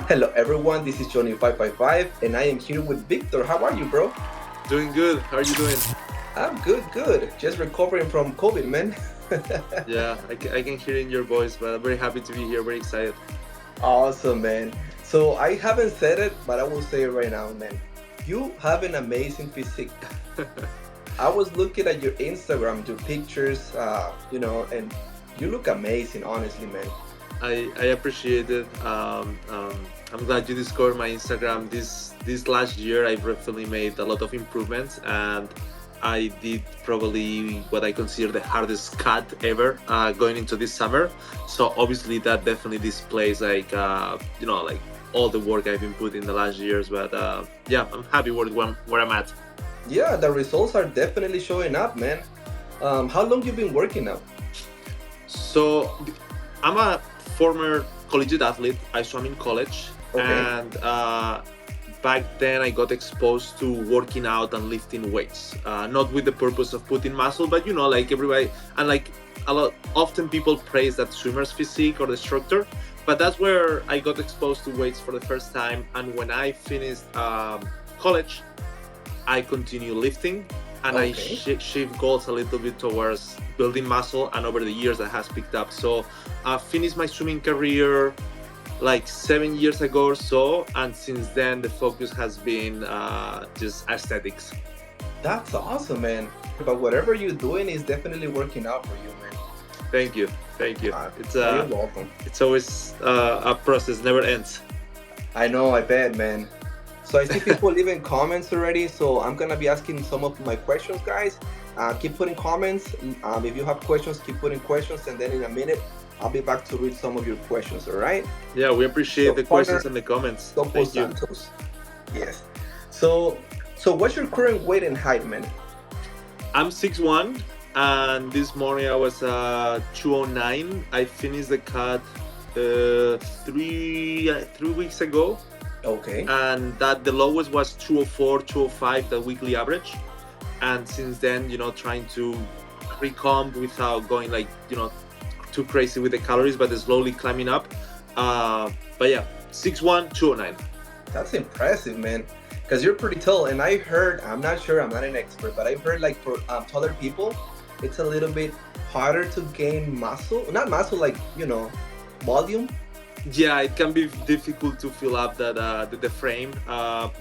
Hello everyone, this is Johnny555 and I am here with Victor. How are you, bro? Doing good. How are you doing? I'm good, good. Just recovering from COVID, man. Yeah, I can hear in your voice, but I'm very happy to be here. Very excited. Awesome, man. So I haven't said it, but I will say it right now, man. You have an amazing physique. I was looking at your Instagram, your pictures, and you look amazing, honestly, man. I appreciate it. I'm glad you discovered my Instagram. This last year, I've definitely made a lot of improvements, and I did probably what I consider the hardest cut ever going into this summer. So obviously, that definitely displays like all the work I've been put in the last years. But yeah, I'm happy with where I'm at. Yeah, the results are definitely showing up, man. How long you been working now? So I'm a former collegiate athlete. I swam in college, Okay. and back then I got exposed to working out and lifting weights. Not with the purpose of putting muscle, but like everybody, and like a lot. Often people praise that swimmer's physique or the structure, but that's where I got exposed to weights for the first time. And when I finished college, I continue lifting, and I Okay. shift goals a little bit towards building muscle, and over the years that has picked up. So I finished my swimming career like 7 years ago or so, and since then the focus has been just aesthetics. That's awesome, man. But whatever you're doing is definitely working out for you, man. Thank you, thank you. Uh, It's you're uh welcome. it's always a process, never ends. I know, I bet, man. So I see people leaving comments already. So I'm gonna be asking some of my questions, guys. Keep putting comments. If you have questions, keep putting questions, and then in a minute, I'll be back to read some of your questions. All right? Yeah, we appreciate So the partner, questions and the comments. Topo Thank you. Santos. Yes. So what's your current weight and height, man? I'm 6'1", and this morning I was 209. I finished the cut three weeks ago, Okay. and that the lowest was 204, 205, the weekly average. And since then, trying to recomp without going too crazy with the calories, but slowly climbing up. But yeah, 6'1", 209. That's impressive, man. Because you're pretty tall, and I heard, I'm not sure, I'm not an expert, but I've heard like for taller people, it's a little bit harder to gain muscle. Not muscle, like, volume. Yeah, it can be difficult to fill up the frame.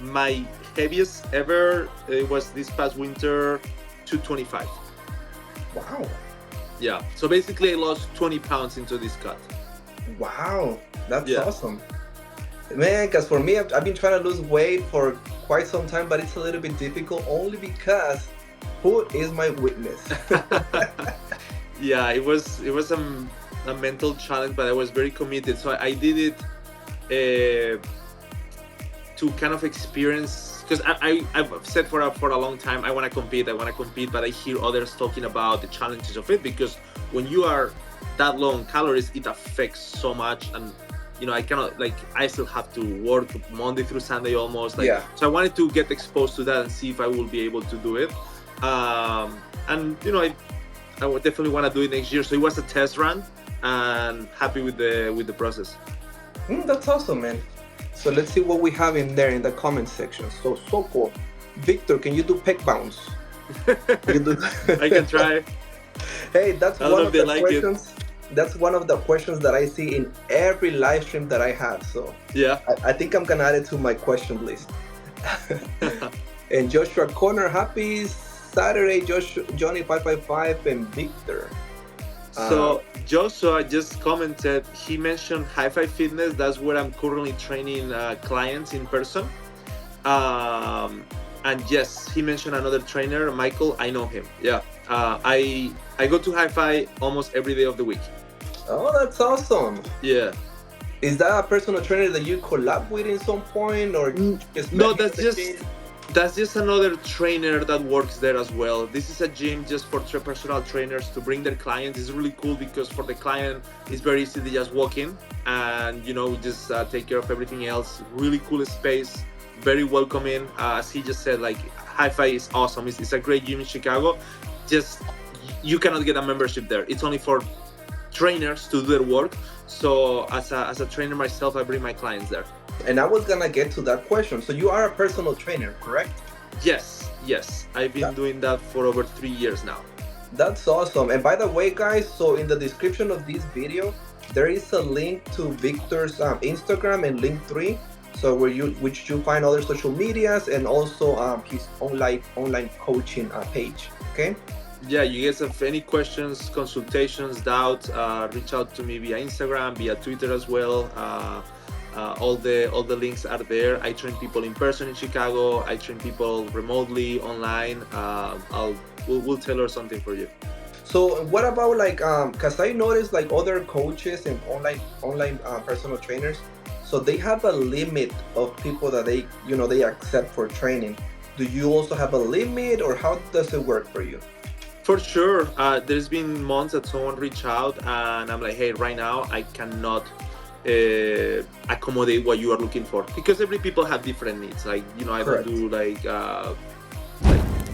My heaviest ever was this past winter, 225. Wow. Yeah, so basically I lost 20 pounds into this cut. Wow. That's Yeah. awesome. Man, because for me, I've been trying to lose weight for quite some time, but it's a little bit difficult only because food is my weakness. Yeah, it was a mental challenge, but I was very committed. So I did it to kind of experience, because I've said for a long time I want to compete, but I hear others talking about the challenges of it, because when you are that low on calories, it affects so much. And I cannot, like, I still have to work Monday through Sunday almost, like. Yeah. So I wanted to get exposed to that and see if I will be able to do it. And I would definitely want to do it next year. So it was a test run, and happy with the process. That's awesome, man. So let's see what we have in there in the comment section. So cool. Victor, can you do pec bounce? You do. I can try. Hey, that's I don't one know of if they the like it. questions. That's one of the questions that I see in every live stream that I have. So Yeah. I think I'm gonna add it to my question list. And Joshua Corner, happy Saturday, Johnny555 and Victor. So Joshua just commented, he mentioned Hi-Fi Fitness. That's where I'm currently training clients in person. And yes, he mentioned another trainer, Michael. I know him. Yeah. I go to Hi-Fi almost every day of the week. Oh, that's awesome. Yeah. Is that a personal trainer that you collab with in some point, or just No, met him at the gym? that's just another trainer that works there as well. This is a gym just for personal trainers to bring their clients. It's really cool because for the client, it's very easy to just walk in and we just take care of everything else. Really cool space, very welcoming. As he just said, like, Hi-Fi is awesome. It's a great gym in Chicago. Just, you cannot get a membership there. It's only for trainers to do their work. So as a trainer myself, I bring my clients there. And I was gonna get to that question. So you are a personal trainer, correct? Yes. I've been doing that for over 3 years now. That's awesome. And by the way, guys, so in the description of this video, there is a link to Victor's Instagram and Linktree. So which you find other social medias and also his online coaching page. Okay. Yeah, you guys have any questions, consultations, doubts, reach out to me via Instagram, via Twitter as well. All the links are there. I train people in person in Chicago. I train people remotely, online. We'll tailor something for you. So what about like because I noticed like other coaches and online personal trainers, so they have a limit of people that they accept for training. Do you also have a limit, or how does it work for you? For sure. There's been months that someone reached out and I'm like, hey, right now I cannot accommodate what you are looking for, because every people have different needs. Like, I Correct. don't do like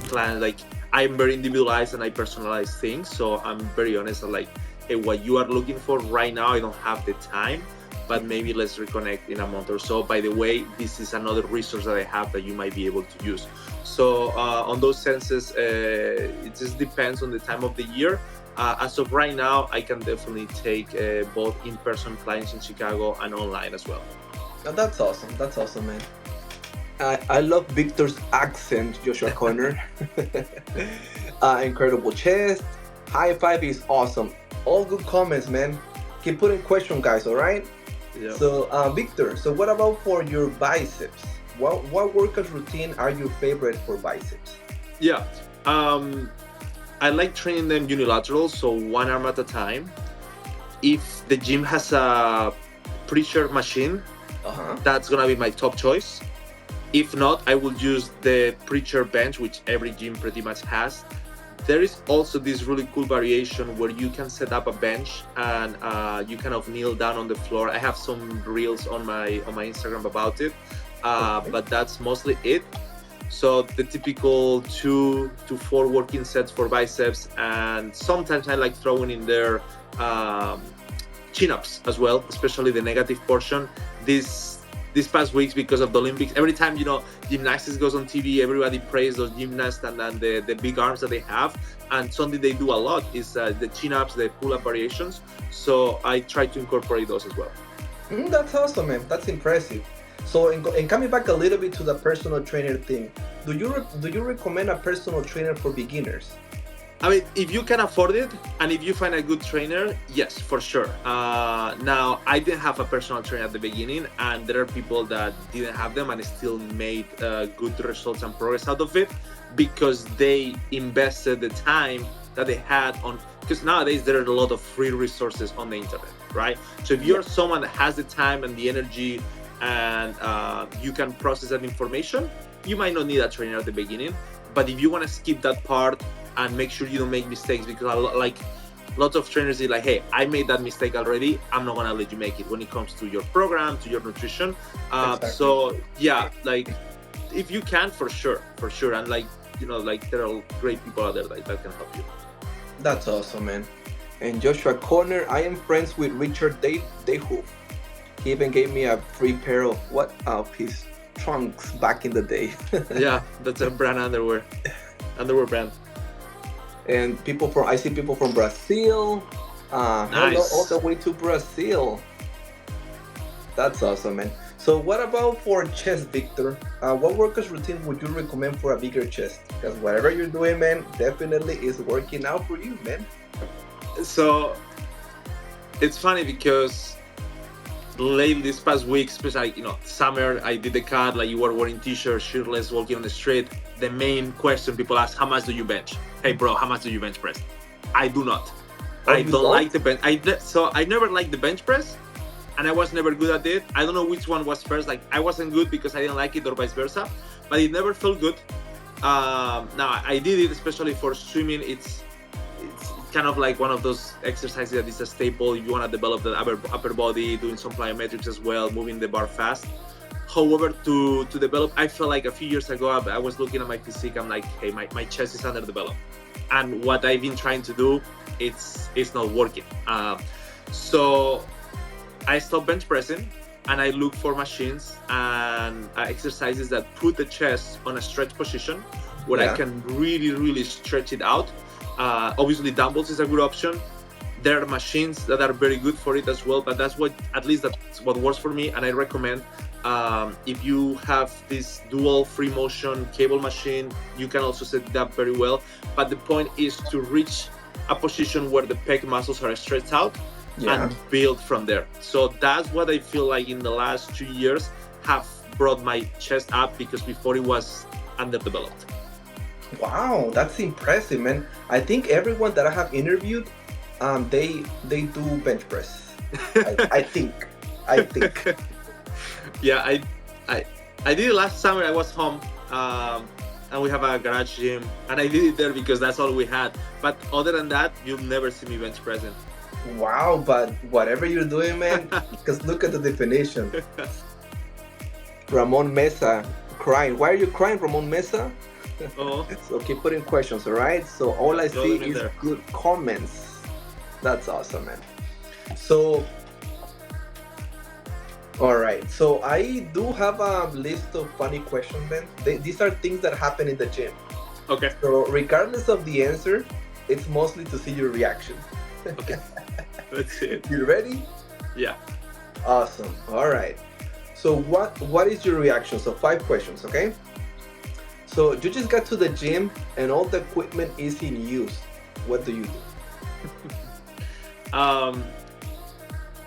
plan, like I'm very individualized and I personalize things. So I'm very honest and like, hey, what you are looking for right now, I don't have the time, but maybe let's reconnect in a month or so. By the way, this is another resource that I have that you might be able to use. So on those senses, it just depends on the time of the year. As of right now, I can definitely take both in-person clients in Chicago and online as well. Oh, that's awesome. That's awesome, man. I love Victor's accent, Joshua Connor. Incredible chest. High five is awesome. All good comments, man. Keep putting questions, guys, all right? Yeah. So, Victor, so what about for your biceps? What workout routine are your favorite for biceps? Yeah. I like training them unilateral, so one arm at a time. If the gym has a pressure machine, that's gonna be my top choice. If not, I will use the preacher bench, which every gym pretty much has. There is also this really cool variation where you can set up a bench and you kind of kneel down on the floor. I have some reels on my Instagram about it, but that's mostly it. So the typical 2 to 4 working sets for biceps, and sometimes I like throwing in there chin-ups as well, especially the negative portion. These past weeks, because of the Olympics, every time gymnastics goes on TV, everybody praise those gymnasts and the big arms that they have, and something they do a lot is the chin-ups, the pull-up variations. So I try to incorporate those as well. That's awesome, man. That's impressive. So, and coming back a little bit to the personal trainer thing, do you recommend a personal trainer for beginners? I mean, if you can afford it and if you find a good trainer, yes, for sure. Now, I didn't have a personal trainer at the beginning, and there are people that didn't have them and still made good results and progress out of it because they invested the time that they had on. Because nowadays there are a lot of free resources on the internet, right? So if you're someone that has the time and the energy and you can process that information, you might not need a trainer at the beginning. But if you want to skip that part and make sure you don't make mistakes, because lots of trainers are like, hey, I made that mistake already, I'm not gonna let you make it when it comes to your program, to your nutrition. Exactly. So yeah, like if you can, for sure, and there are great people out there that can help you. That's awesome, man. And Joshua Corner, I am friends with Richard Dayhoof. He even gave me a free pair of his trunks back in the day. Yeah, that's a brand underwear brand. And I see people from Brazil. Nice. All the way to Brazil. That's awesome, man. So what about for chest, Victor? What workout routine would you recommend for a bigger chest? Because whatever you're doing, man, definitely is working out for you, man. So it's funny because lately, this past week, especially summer, I did the cut, like you were wearing t-shirts, shirtless, walking on the street. The main question people ask, how much do you bench? Hey bro, how much do you bench press? I do not. I don't like the bench. I never liked the bench press, and I was never good at it. I don't know which one was first. Like I wasn't good because I didn't like it, or vice versa. But it never felt good. Now I did it especially for swimming. It's kind of like one of those exercises that is a staple if you want to develop the upper body, doing some plyometrics as well, moving the bar fast. However, to develop, I felt like a few years ago, I was looking at my physique, I'm like, hey, my chest is underdeveloped. And what I've been trying to do, it's not working. So I stopped bench pressing. and I look for machines and exercises that put the chest on a stretch position where I can really stretch it out. Obviously, dumbbells is a good option. There are machines that are very good for it as well, but that's what works for me, and I recommend. If you have this dual free motion cable machine, you can also set it up very well. But the point is to reach a position where the pec muscles are stretched out and build from there. So that's what I feel like in the last 2 years have brought my chest up, because before it was underdeveloped. Wow, that's impressive, man. I think everyone that I have interviewed, they do bench press. I think. Yeah, I did it last summer. I was home, and we have a garage gym, and I did it there because that's all we had. But other than that, you'll never see me bench pressing. Wow, but whatever you're doing, man, because look at the definition. Ramon Mesa crying. Why are you crying, Ramon Mesa? Oh. So keep putting questions, all right? So all I see is there. good comments. That's awesome, man. So, all right. So I do have a list of funny questions, man. These are things that happen in the gym. Okay. So regardless of the answer, it's mostly to see your reaction. Okay. Let's see it. You ready? Yeah. Awesome. All right. So what is your reaction? So 5 questions, okay? So you just got to the gym and all the equipment is in use. What do you do? I'm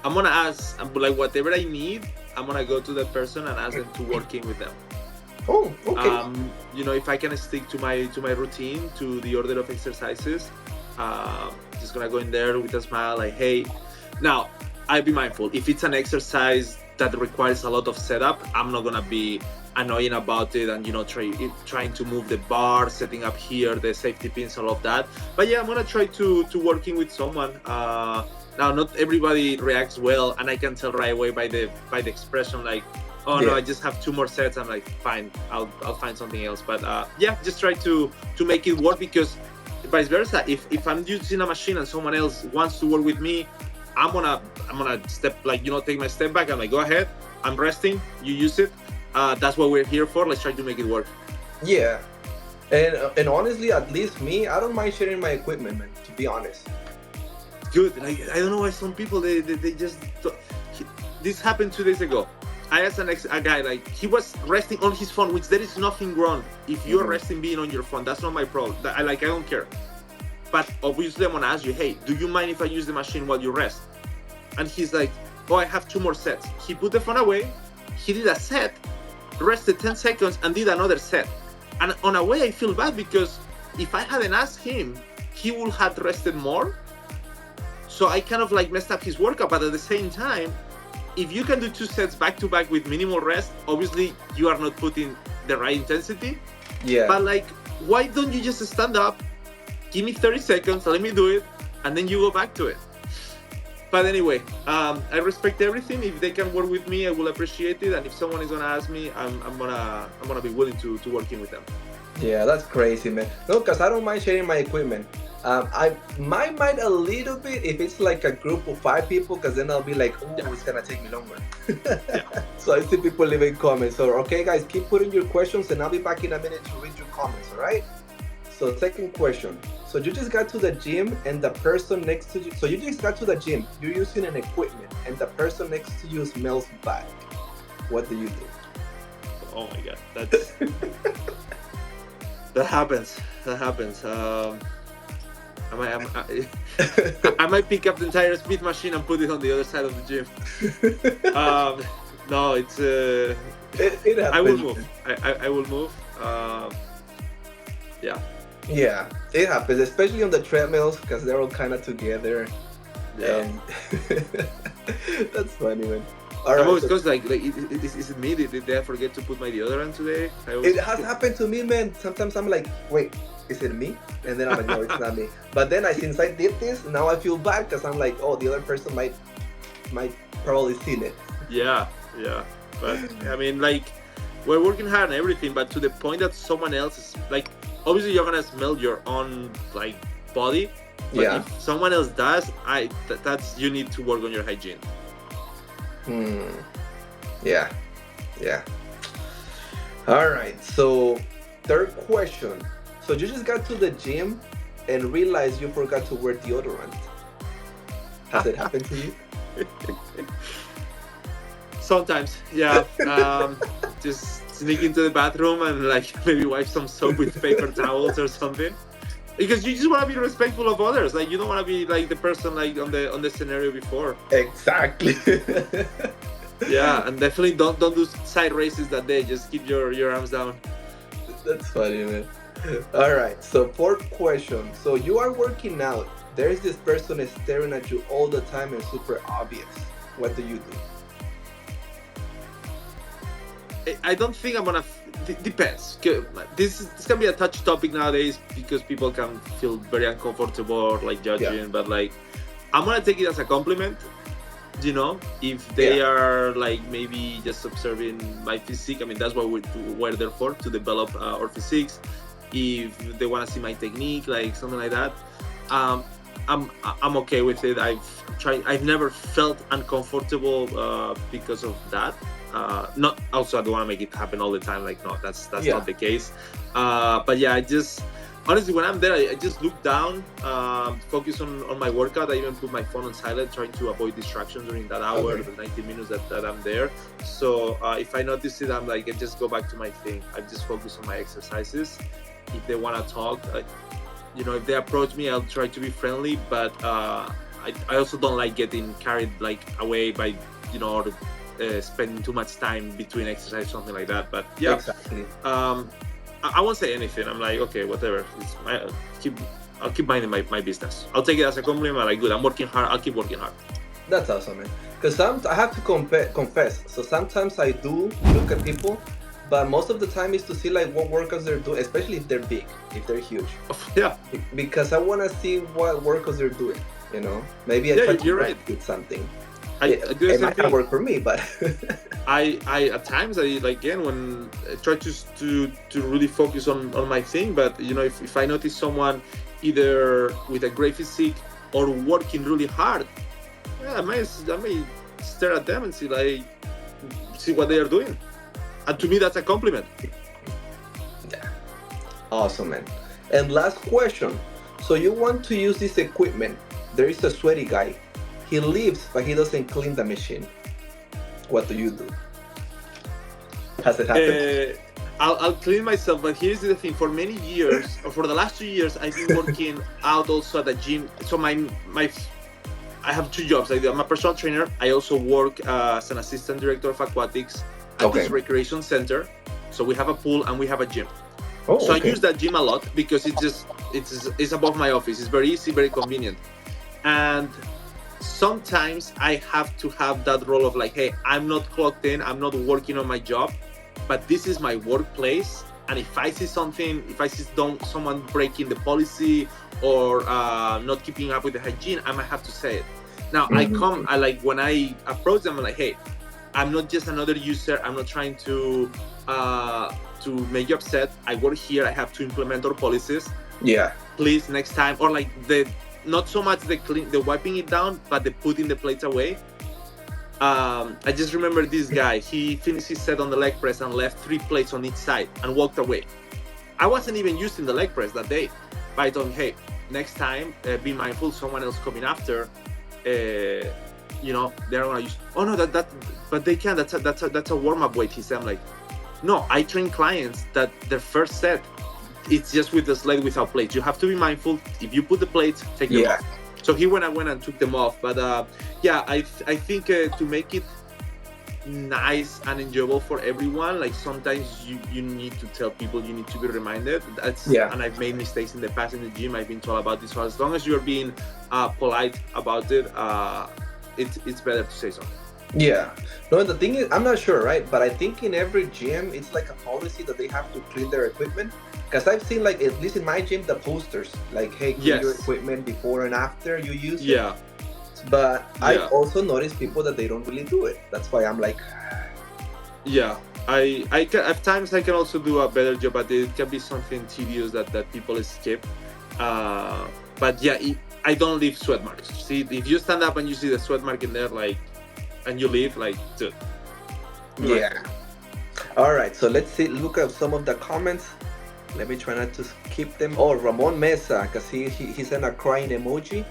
gonna ask, like, whatever I need, I'm gonna go to the person and ask them to work in with them. Oh, okay. If I can stick to my routine, to the order of exercises, just gonna go in there with a smile, like, hey. Now, I'll be mindful. If it's an exercise that requires a lot of setup, I'm not gonna be annoying about it and trying to move the bar, setting up here the safety pins, all of that. But yeah, I'm gonna try to working with someone. Now, not everybody reacts well, and I can tell right away by the expression, like, oh no, I just have 2 more sets. I'm like, fine, I'll find something else. But yeah, just try to make it work, because vice versa, if I'm using a machine and someone else wants to work with me, I'm gonna step, like, take my step back. I'm like, go ahead, I'm resting, you use it. That's what we're here for. Let's try to make it work. Yeah, and honestly, at least me, I don't mind sharing my equipment, man, to be honest. Good. Like, I don't know why some people they just this happened 2 days ago. I asked a guy, like, he was resting on his phone, which there is nothing wrong if you're resting being on your phone. That's not my problem. I don't care. But obviously I'm gonna ask you, hey, do you mind if I use the machine while you rest? And he's like, oh, I have 2 more sets. He put the phone away, he did a set, rested 10 seconds, and did another set. And on a way, I feel bad, because if I hadn't asked him, he would have rested more. So I kind of like messed up his workout. But at the same time, if you can do 2 sets back to back with minimal rest, obviously you are not putting the right intensity. Yeah. But like, why don't you just stand up, give me 30 seconds, let me do it, and then you go back to it? But anyway, I respect everything. If they can work with me, I will appreciate it. And if someone is gonna ask me, I'm gonna be willing to working with them. Yeah, that's crazy, man. No, because I don't mind sharing my equipment. I might mind a little bit if it's like a group of 5 people, because then I'll be like, oh, it's gonna take me longer. So I see people leaving comments. So okay, guys, keep putting your questions, and I'll be back in a minute to read your comments. All right. So second question. So you just got to the gym and the person next to you. So you just got to the gym. You're using an equipment, and the person next to you smells bad. What do you do? Oh my God, that's that happens. I might pick up the entire speed machine and put it on the other side of the gym. No, it's It happens. I will move. I will move. Yeah. Yeah, it happens, especially on the treadmills, because they're all kind of together. Yeah. And that's funny, man. All I'm right, always so because like is it me? Did I forget to put my deodorant today? it has happened to me, man. Sometimes I'm like, wait, is it me? And then I'm like, no, it's not me. But then since I did this, now I feel bad, because I'm like, oh, the other person might probably seen it. Yeah. But I mean, like, we're working hard and everything, but to the point that someone else is like, obviously you're gonna smell your own like body. But Yeah. if someone else does, that's you need to work on your hygiene. Yeah, yeah. All right. So, third question. So you just got to the gym and realized you forgot to wear deodorant. Has it happened to you? Sometimes, yeah. Just sneak into the bathroom and like maybe wipe some soap with paper towels or something. Because you just want to be respectful of others. Like you don't want to be like the person like on the scenario before. Exactly. Yeah, and definitely don't do side races that day. Just keep your arms down. That's funny, man. All right. So fourth question. So you are working out. There's this person is staring at you all the time and super obvious. What do you do? I don't think I'm gonna. Depends. This can be a touchy topic nowadays because people can feel very uncomfortable or like judging. Yeah. But like, I'm gonna take it as a compliment. You know, if they are like maybe just observing my physique. I mean, that's what we're there for, to develop our physiques. If they want to see my technique, like something like that, I'm okay with it. I've never felt uncomfortable because of that. Not also I don't want to make it happen all the time. Like no, that's not the case. But yeah, I just honestly when I'm there, I just look down, focus on my workout. I even put my phone on silent, trying to avoid distractions during that hour, the 90 minutes that I'm there. So if I notice it, I'm like I just go back to my thing. I just focus on my exercises. If they want to talk, if they approach me, I'll try to be friendly. But I also don't like getting carried like away by or spending too much time between exercise, something like that. But yeah, Exactly. I won't say anything. I'm like, okay, whatever. I'll keep minding my business. I'll take it as a compliment. Like, good, I'm working hard. I'll keep working hard. That's awesome, man. Because I have to confess. So sometimes I do look at people, but most of the time is to see like what workouts they're doing, especially if they're big, if they're huge. Yeah. Because I want to see what workouts they're doing. Maybe I try to you're right. with something. I do the it same might thing. not work for me, but I at times I like again when I try to really focus on my thing. But if I notice someone either with a great physique or working really hard, I may stare at them and see what they are doing. And to me, that's a compliment. Yeah. Awesome, man. And last question. So you want to use this equipment. There is a sweaty guy. He leaves, but he doesn't clean the machine. What do you do? Has it happened? I'll clean myself, but here's the thing. For many years, or for the last 2 years, I've been working out also at the gym. So I have 2 jobs. I'm a personal trainer. I also work as an assistant director of aquatics at this recreation center. So we have a pool and we have a gym. I use that gym a lot because it's above my office. It's very easy, very convenient. And sometimes I have to have that role of like, hey, I'm not clocked in, I'm not working on my job, but this is my workplace. And if I see someone breaking the policy or not keeping up with the hygiene, I might have to say it. Now when I approach them, I'm like, hey, I'm not just another user. I'm not trying to make you upset. I work here. I have to implement our policies. Yeah. Please, next time, or like not so much the wiping it down, but the putting the plates away. I just remember this guy. He finished his set on the leg press and left 3 plates on each side and walked away. I wasn't even using the leg press that day, but I told him, hey, next time, be mindful. Someone else coming after. They're gonna use. Oh no, but they can. That's a warm up weight. He said, I'm like, no. I train clients that their first set, it's just with the sled without plates. You have to be mindful. If you put the plates, take them off. So he went and took them off. But I think to make it nice and enjoyable for everyone, like sometimes you need to tell people, you need to be reminded. And I've made mistakes in the past in the gym. I've been told about this. So as long as you're being polite about it, it's better to say something. Yeah. No, the thing is, I'm not sure, right? But I think in every gym, it's like a policy that they have to clean their equipment. Because I've seen, like, at least in my gym, the posters, like, hey, clean your equipment before and after you use it. Yeah. But I also notice people that they don't really do it. That's why I'm like... Yeah. I can, at times I can also do a better job, but it can be something tedious that people skip. But yeah, I don't leave sweat marks. See, if you stand up and you see the sweat mark in there, like, and you leave, like, dude, Yeah. All right. So let's see. Look at some of the comments. Let me try not to skip them. Oh, Ramon Mesa, because he sent a crying emoji.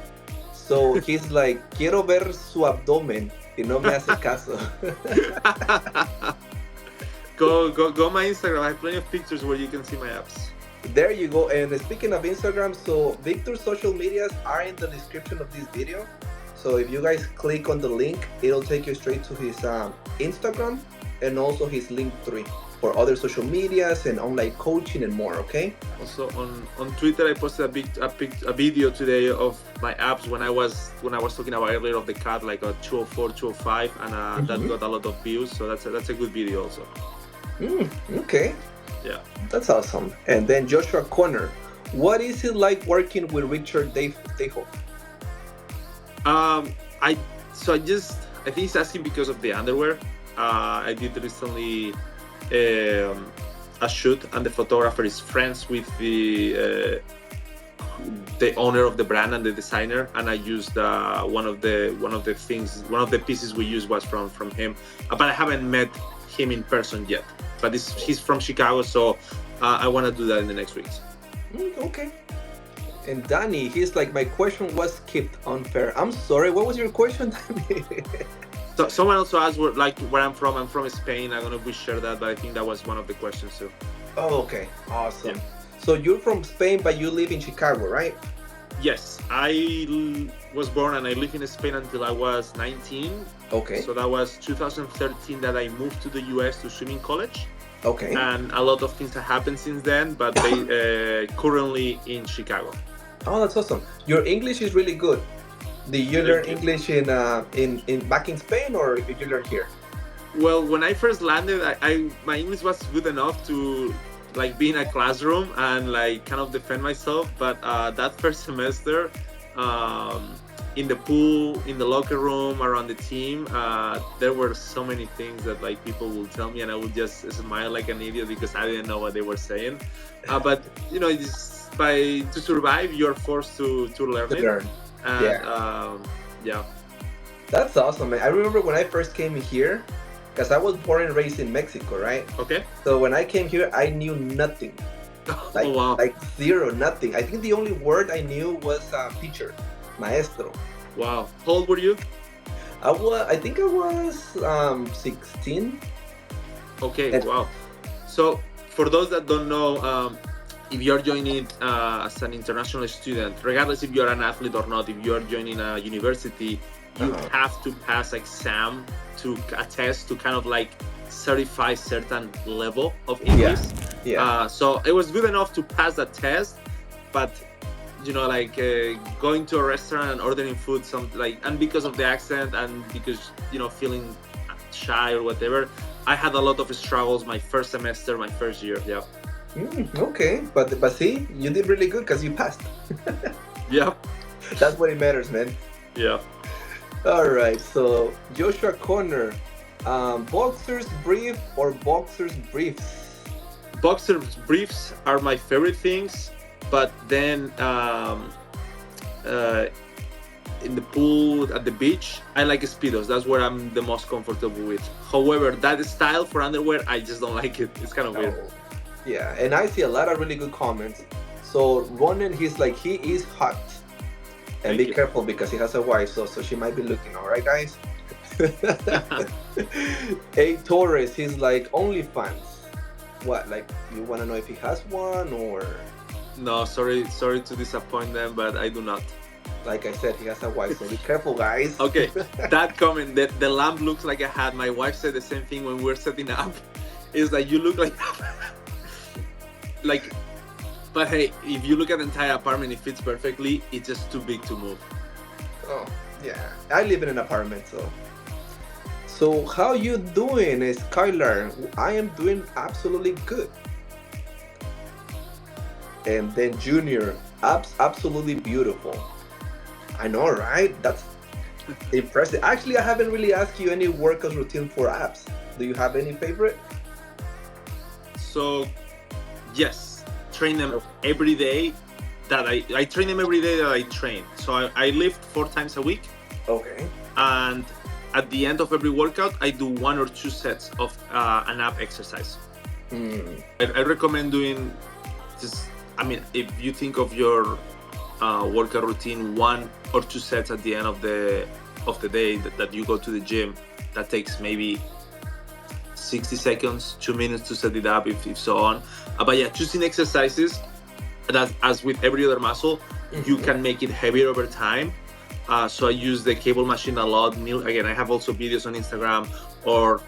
So he's like, quiero ver su abdomen. Y no me hace caso. Go my Instagram. I have plenty of pictures where you can see my abs. There you go. And speaking of Instagram, so Victor's social medias are in the description of this video. So if you guys click on the link, it'll take you straight to his Instagram and also his Linktree for other social medias and online coaching and more. Okay. Also on Twitter, I posted a video today of my abs when I was talking about earlier of the cut, like a 204, 205, and that got a lot of views. So that's a good video also. Okay. Yeah. That's awesome. And then Joshua Connor, what is it like working with Richard Dejo? I think he's asking because of the underwear. I did recently a shoot, and the photographer is friends with the owner of the brand and the designer, and I used one of the pieces we used was from him, but I haven't met him in person yet. But he's from Chicago, so I want to do that in the next weeks. Okay. And Danny, he's like, my question was skipped, unfair. I'm sorry, what was your question, Danny? So someone also asked where I'm from. I'm from Spain. I don't know if we share that, but I think that was one of the questions too. Oh, okay. Awesome. Yeah. So you're from Spain, but you live in Chicago, right? Yes, I was born and I lived in Spain until I was 19. Okay. So that was 2013 that I moved to the US to swimming college. Okay. And a lot of things have happened since then, but they currently in Chicago. Oh, that's awesome. Your English is really good. Did you learn English in back in Spain, or did you learn here? Well, when I first landed, my English was good enough to like be in a classroom and like kind of defend myself. But that first semester, in the pool, in the locker room, around the team, there were so many things that like people would tell me, and I would just smile like an idiot because I didn't know what they were saying. But you know, to survive, you're forced to learn it. Learn. And, yeah. That's awesome, man. I remember when I first came here, because I was born and raised in Mexico, right? Okay. So when I came here, I knew nothing. Like, oh, wow. Like zero, nothing. I think the only word I knew was teacher, maestro. Wow. How old were you? I think I was 16. Okay, wow. So for those that don't know, if you're joining as an international student, regardless if you're an athlete or not, if you're joining a university, you have to pass exam to a test to kind of like certify certain level of English. Yeah. So it was good enough to pass that test, but you know, like going to a restaurant and ordering food, and because of the accent and because, you know, feeling shy or whatever, I had a lot of struggles my first semester, my first year. Yeah. Okay, but see, you did really good because you passed. Yeah. That's what it matters, man. Yeah. All right, so Joshua Connor, boxers brief or boxers briefs? Boxers briefs are my favorite things, but then in the pool, at the beach, I like Speedos. That's where I'm the most comfortable with. However, that style for underwear, I just don't like it. It's kind of weird. Yeah, and I see a lot of really good comments. So Ronan, he's like, he is hot. And be careful because he has a wife, so she might be looking, all right, guys? A Torres, he's like, OnlyFans. What, like, you want to know if he has one, or? No, sorry to disappoint them, but I do not. Like I said, he has a wife, so be careful, guys. Okay, that comment, the lamp looks like a hat. My wife said the same thing when we were setting up. It's like, you look like... like, but hey, if you look at the entire apartment, it fits perfectly. It's just too big to move. Oh, yeah. I live in an apartment, so how you doing, Skylar? I am doing absolutely good. And then Junior, absolutely beautiful. I know, right? That's impressive. Actually, I haven't really asked you any workout routine for abs. Do you have any favorite? So, yes, train them every day. That I train them every day that I train. So I lift 4 times a week. Okay. And at the end of every workout, I do 1 or 2 sets of an ab exercise. I recommend doing just, I mean, if you think of your workout routine, 1 or 2 sets at the end of the day that you go to the gym, that takes maybe 60 seconds, 2 minutes to set it up, if so on. But yeah, choosing exercises that, as with every other muscle, you can make it heavier over time. So I use the cable machine a lot. Again, I have also videos on Instagram, or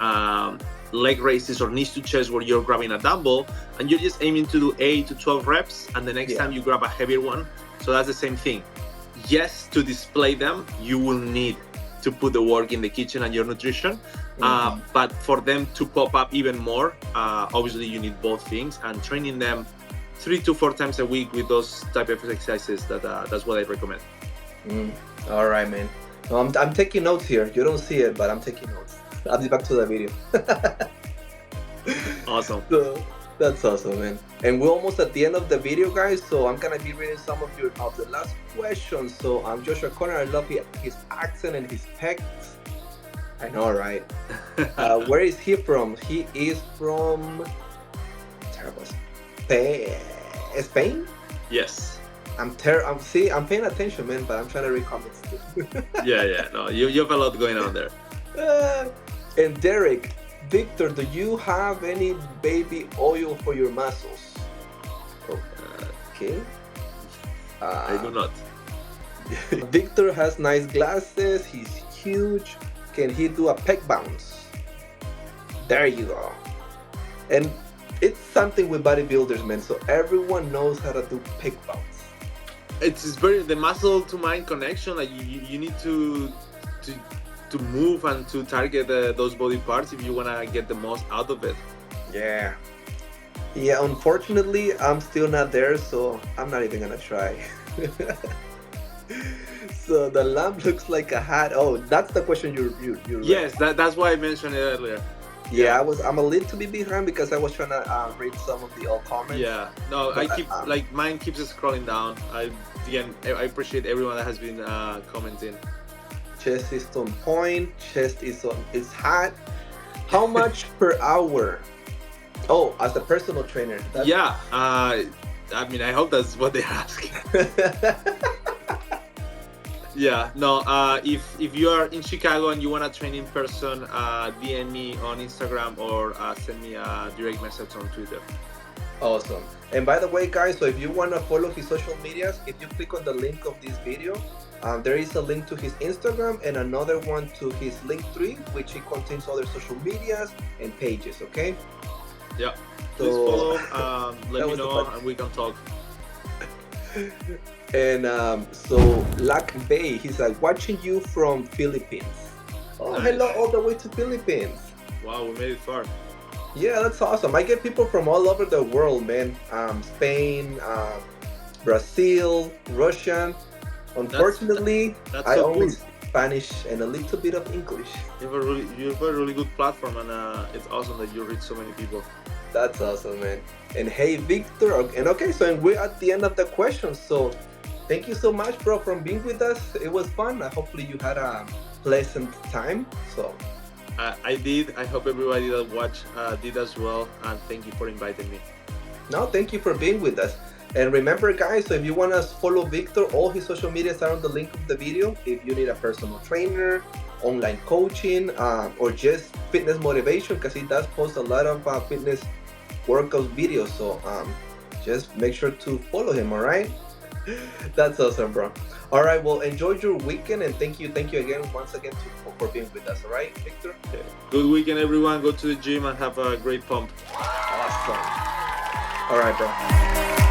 leg raises or knees to chest where you're grabbing a dumbbell and you're just aiming to do 8 to 12 reps, and the next time you grab a heavier one. So that's the same thing. Yes, to display them, you will need to put the work in the kitchen and your nutrition. But for them to pop up even more, obviously you need both things, and training them 3 to 4 times a week with those type of exercises, that's what I recommend. All right, man. No, I'm taking notes here. You don't see it, but I'm taking notes. I'll be back to the video. Awesome. So, that's awesome, man. And we're almost at the end of the video, guys. So I'm gonna be reading some of the last questions. So I'm Joshua Connor. I love his accent and his pecs. I know, right? Where is he from? He is from Spain. Yes. I'm paying attention, man, but I'm trying to read comments too. yeah. No, you have a lot going on there. And Derek, Victor, do you have any baby oil for your muscles? Okay. I do not. Victor has nice glasses. He's huge. Can he do a pec bounce? There you go. And it's something with bodybuilders, man. So everyone knows how to do pec bounce. It's very the muscle to mind connection. Like you need to move and to target those body parts if you want to get the most out of it. Yeah, unfortunately I'm still not there, so I'm not even gonna try. So the lamp looks like a hat. Oh, that's the question you yes, that's why I mentioned it earlier. Yeah, I'm a little bit behind because I was trying to read some of the old comments. Yeah, no, but I keep like mine keeps scrolling down. I appreciate everyone that has been commenting. Chest is on point. Chest is on its hat. How much per hour? Oh, as a personal trainer. I mean, I hope that's what they're asking. Yeah, no, if you are in Chicago and you want to train in person, DM me on Instagram or send me a direct message on Twitter. Awesome. And by the way, guys, so if you want to follow his social medias, if you click on the link of this video, there is a link to his Instagram and another one to his Linktree, which it contains other social medias and pages, okay? Yeah, please follow, let me know and we can talk. And so Lac Bay, he's like, watching you from Philippines. Oh, nice. Hello, all the way to Philippines. Wow, we made it far. Yeah, that's awesome. I get people from all over the world, man. Spain, Brazil, Russian. Unfortunately, that's I so only cool. Spanish and a little bit of English. You have a really good platform, and it's awesome that you reach so many people. That's awesome, man. And hey, Victor, and okay, so we're at the end of the questions. So thank you so much, bro, for being with us. It was fun. Hopefully you had a pleasant time. So I did. I hope everybody that watched did as well. And thank you for inviting me. No, thank you for being with us. And remember, guys, so if you want to follow Victor, all his social medias are on the link of the video. If you need a personal trainer, online coaching, or just fitness motivation, because he does post a lot of fitness workout videos. So just make sure to follow him, all right? That's awesome, bro. All right, well, enjoy your weekend, and thank you again, once again, for being with us, all right, Victor? Okay. Good weekend, everyone. Go to the gym and have a great pump. Awesome. All right, bro.